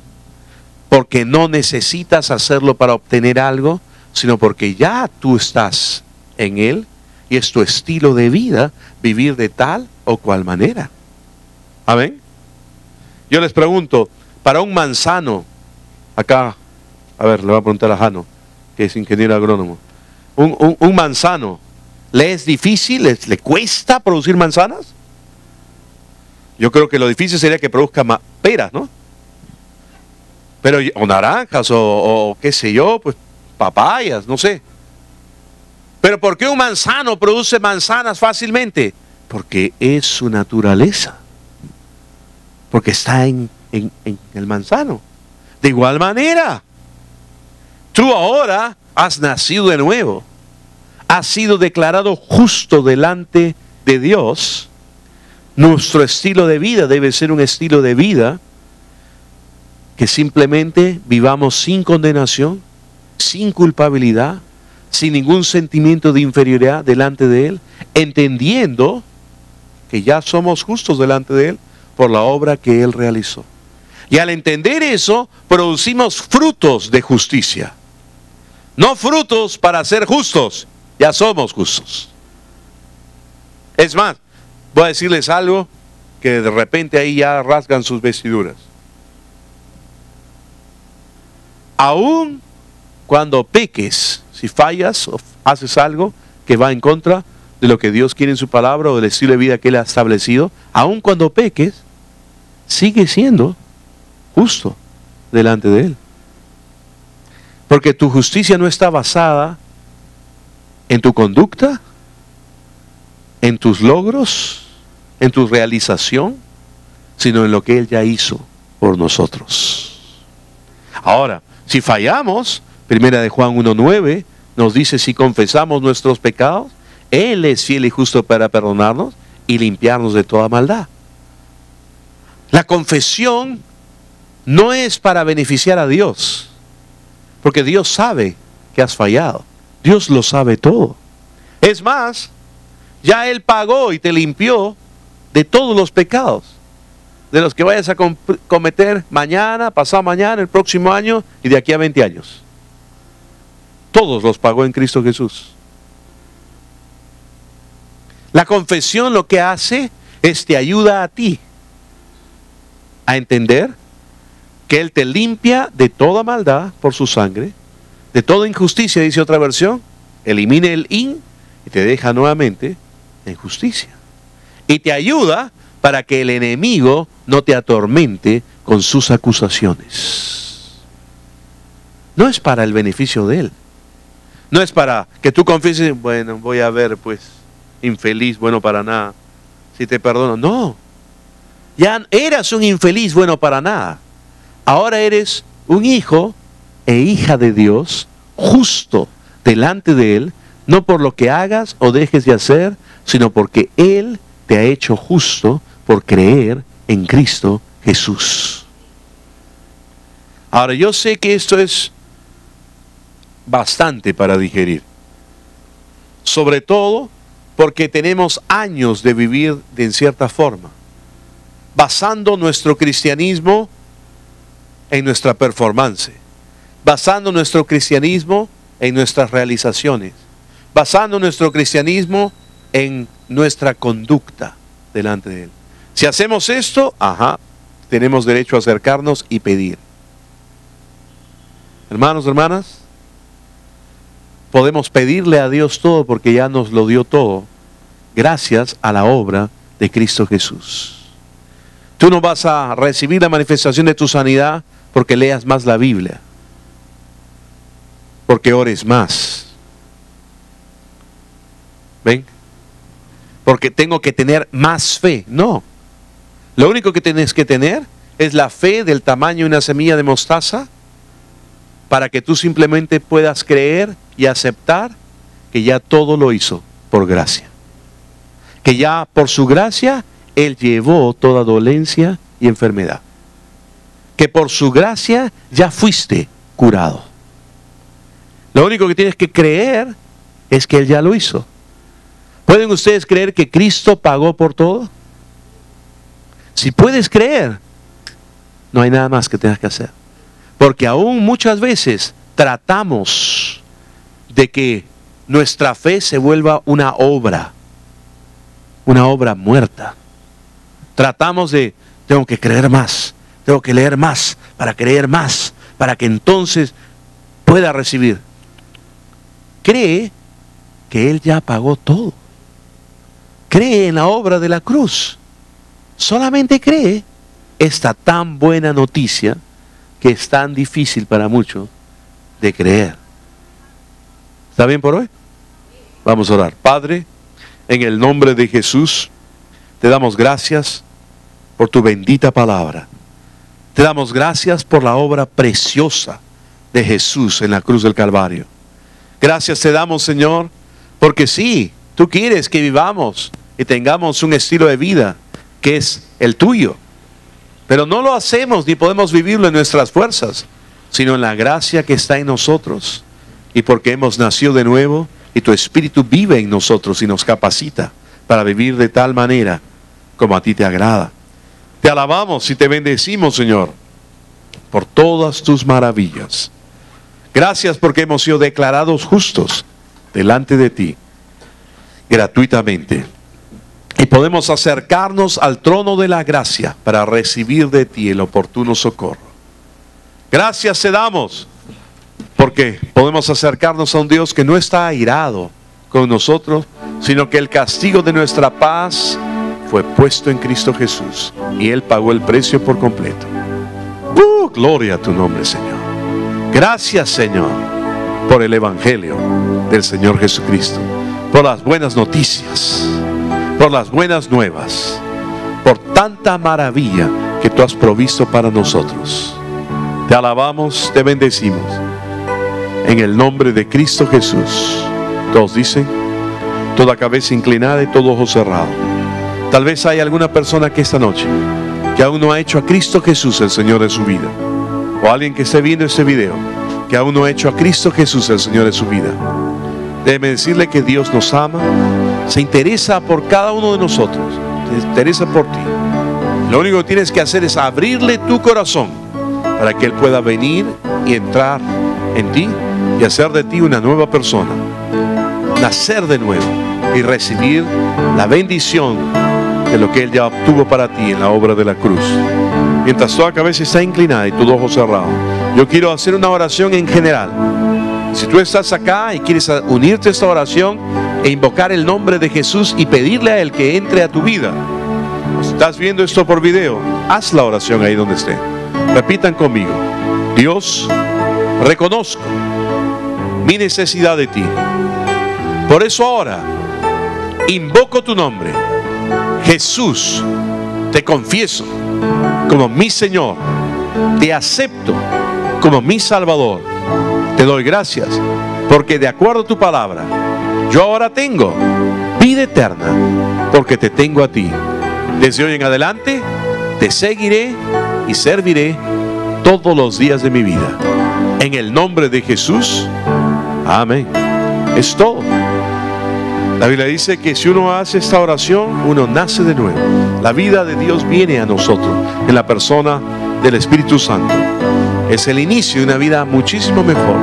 porque no necesitas hacerlo para obtener algo, sino porque ya tú estás en Él y es tu estilo de vida vivir de tal o cual manera. Amén. Yo les pregunto, para un manzano, acá, a ver, le voy a preguntar a Jano, que es ingeniero agrónomo, un manzano, ¿le es difícil, le cuesta producir manzanas? Yo creo que lo difícil sería que produzca peras, ¿no? Pero, o naranjas, o qué sé yo, pues papayas, no sé. Pero ¿por qué un manzano produce manzanas fácilmente? Porque es su naturaleza. Porque está en el manzano. De igual manera, tú ahora has nacido de nuevo. Has sido declarado justo delante de Dios. Nuestro estilo de vida debe ser un estilo de vida que simplemente vivamos sin condenación, sin culpabilidad, sin ningún sentimiento de inferioridad delante de Él, entendiendo que ya somos justos delante de Él por la obra que Él realizó. Y al entender eso, producimos frutos de justicia. No frutos para ser justos, ya somos justos. Es más, voy a decirles algo que de repente ahí ya rasgan sus vestiduras. Aún cuando peques, si fallas o haces algo que va en contra de lo que Dios quiere en su palabra o del estilo de vida que Él ha establecido, aún cuando peques, sigue siendo justo delante de Él. Porque tu justicia no está basada en tu conducta, en tus logros, en tu realización, sino en lo que Él ya hizo por nosotros. Ahora, si fallamos, primera de Juan 1:9 nos dice, si confesamos nuestros pecados, Él es fiel y justo para perdonarnos y limpiarnos de toda maldad. La confesión no es para beneficiar a Dios, porque Dios sabe que has fallado. Dios lo sabe todo. Es más, ya Él pagó y te limpió de todos los pecados, de los que vayas a cometer mañana, pasado mañana, el próximo año y de aquí a 20 años. Todos los pagó en Cristo Jesús. La confesión lo que hace es te ayuda a ti a entender que Él te limpia de toda maldad por su sangre, de toda injusticia, dice otra versión, elimina el in y te deja nuevamente en justicia. Y te ayuda para que el enemigo no te atormente con sus acusaciones. No es para el beneficio de Él. No es para que tú confieses, bueno, voy a ver, pues, infeliz, bueno para nada, si te perdono. No, ya eras un infeliz, bueno para nada. Ahora eres un hijo e hija de Dios, justo delante de Él, no por lo que hagas o dejes de hacer, sino porque Él te ha hecho justo por creer en Cristo Jesús. Ahora, yo sé que esto es bastante para digerir, sobre todo porque tenemos años de vivir de cierta forma, basando nuestro cristianismo en nuestra performance, basando nuestro cristianismo en nuestras realizaciones, basando nuestro cristianismo en nuestra conducta delante de Él. Si hacemos esto, tenemos derecho a acercarnos y pedir. Hermanos, hermanas, podemos pedirle a Dios todo porque ya nos lo dio todo, gracias a la obra de Cristo Jesús. Tú no vas a recibir la manifestación de tu sanidad porque leas más la Biblia, porque ores más. ¿Ven? Porque tengo que tener más fe. No. Lo único que tienes que tener es la fe del tamaño de una semilla de mostaza para que tú simplemente puedas creer y aceptar que ya todo lo hizo por gracia. Que ya por su gracia Él llevó toda dolencia y enfermedad. Que por su gracia ya fuiste curado. Lo único que tienes que creer es que Él ya lo hizo. ¿Pueden ustedes creer que Cristo pagó por todo? Si puedes creer, no hay nada más que tengas que hacer. Porque aún muchas veces tratamos de que nuestra fe se vuelva una obra muerta. Tratamos de, tengo que creer más, tengo que leer más, para creer más, para que entonces pueda recibir. Cree que Él ya pagó todo. Cree en la obra de la cruz. Solamente cree esta tan buena noticia que es tan difícil para muchos de creer. ¿Está bien por hoy? Vamos a orar. Padre, en el nombre de Jesús, te damos gracias por tu bendita palabra. Te damos gracias por la obra preciosa de Jesús en la cruz del Calvario. Gracias te damos, Señor, porque sí, tú quieres que vivamos y tengamos un estilo de vida que es el tuyo. Pero no lo hacemos ni podemos vivirlo en nuestras fuerzas, sino en la gracia que está en nosotros. Y porque hemos nacido de nuevo y tu Espíritu vive en nosotros y nos capacita para vivir de tal manera como a ti te agrada. Te alabamos y te bendecimos, Señor, por todas tus maravillas. Gracias porque hemos sido declarados justos delante de ti, gratuitamente. Y podemos acercarnos al trono de la gracia para recibir de ti el oportuno socorro. Gracias te damos porque podemos acercarnos a un Dios que no está airado con nosotros, sino que el castigo de nuestra paz fue puesto en Cristo Jesús y Él pagó el precio por completo. Gloria a tu nombre, Señor. Gracias, Señor, por el Evangelio del Señor Jesucristo, por las buenas noticias, por las buenas nuevas, por tanta maravilla que tú has provisto para nosotros. Te alabamos, te bendecimos. En el nombre de Cristo Jesús. Todos dicen, toda cabeza inclinada y todo ojo cerrado. Tal vez hay alguna persona que esta noche que aún no ha hecho a Cristo Jesús el Señor de su vida. O alguien que esté viendo este video que aún no ha hecho a Cristo Jesús el Señor de su vida. Déjeme decirle que Dios nos ama, se interesa por cada uno de nosotros, se interesa por ti. Lo único que tienes que hacer es abrirle tu corazón para que Él pueda venir y entrar en ti y hacer de ti una nueva persona, nacer de nuevo y recibir la bendición de lo que Él ya obtuvo para ti en la obra de la cruz. Mientras toda cabeza está inclinada y todo ojo cerrado, yo quiero hacer una oración en general. Si tú estás acá y quieres unirte a esta oración e invocar el nombre de Jesús y pedirle a Él que entre a tu vida, si estás viendo esto por video, haz la oración ahí donde esté. Repitan conmigo: Dios, reconozco mi necesidad de ti. Por eso ahora invoco tu nombre. Jesús, te confieso como mi Señor. Te acepto como mi Salvador. Te doy gracias porque de acuerdo a tu palabra, yo ahora tengo vida eterna porque te tengo a ti. Desde hoy en adelante te seguiré y serviré todos los días de mi vida. En el nombre de Jesús. Amén. Es todo. La Biblia dice que si uno hace esta oración, uno nace de nuevo. La vida de Dios viene a nosotros en la persona del Espíritu Santo. Es el inicio de una vida muchísimo mejor.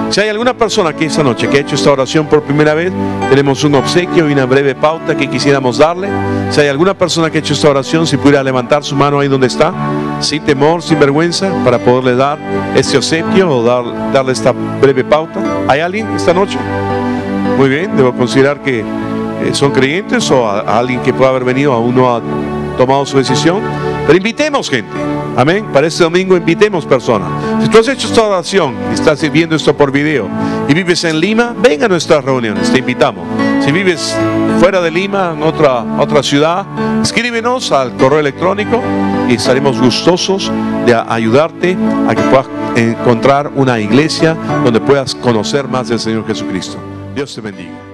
Si hay alguna persona aquí esta noche que ha hecho esta oración por primera vez, tenemos un obsequio y una breve pauta que quisiéramos darle. Si hay alguna persona que ha hecho esta oración, si pudiera levantar su mano ahí donde está, sin temor, sin vergüenza, para poderle dar este obsequio o darle esta breve pauta. ¿Hay alguien esta noche? Muy bien, debo considerar que son creyentes o a alguien que pueda haber venido aún no ha tomado su decisión. Pero invitemos gente. Amén. Para este domingo invitemos personas. Si tú has hecho esta oración y estás viendo esto por video y vives en Lima, ven a nuestras reuniones, te invitamos. Si vives fuera de Lima, en otra ciudad, escríbenos al correo electrónico y estaremos gustosos de ayudarte a que puedas encontrar una iglesia donde puedas conocer más del Señor Jesucristo. Dios te bendiga.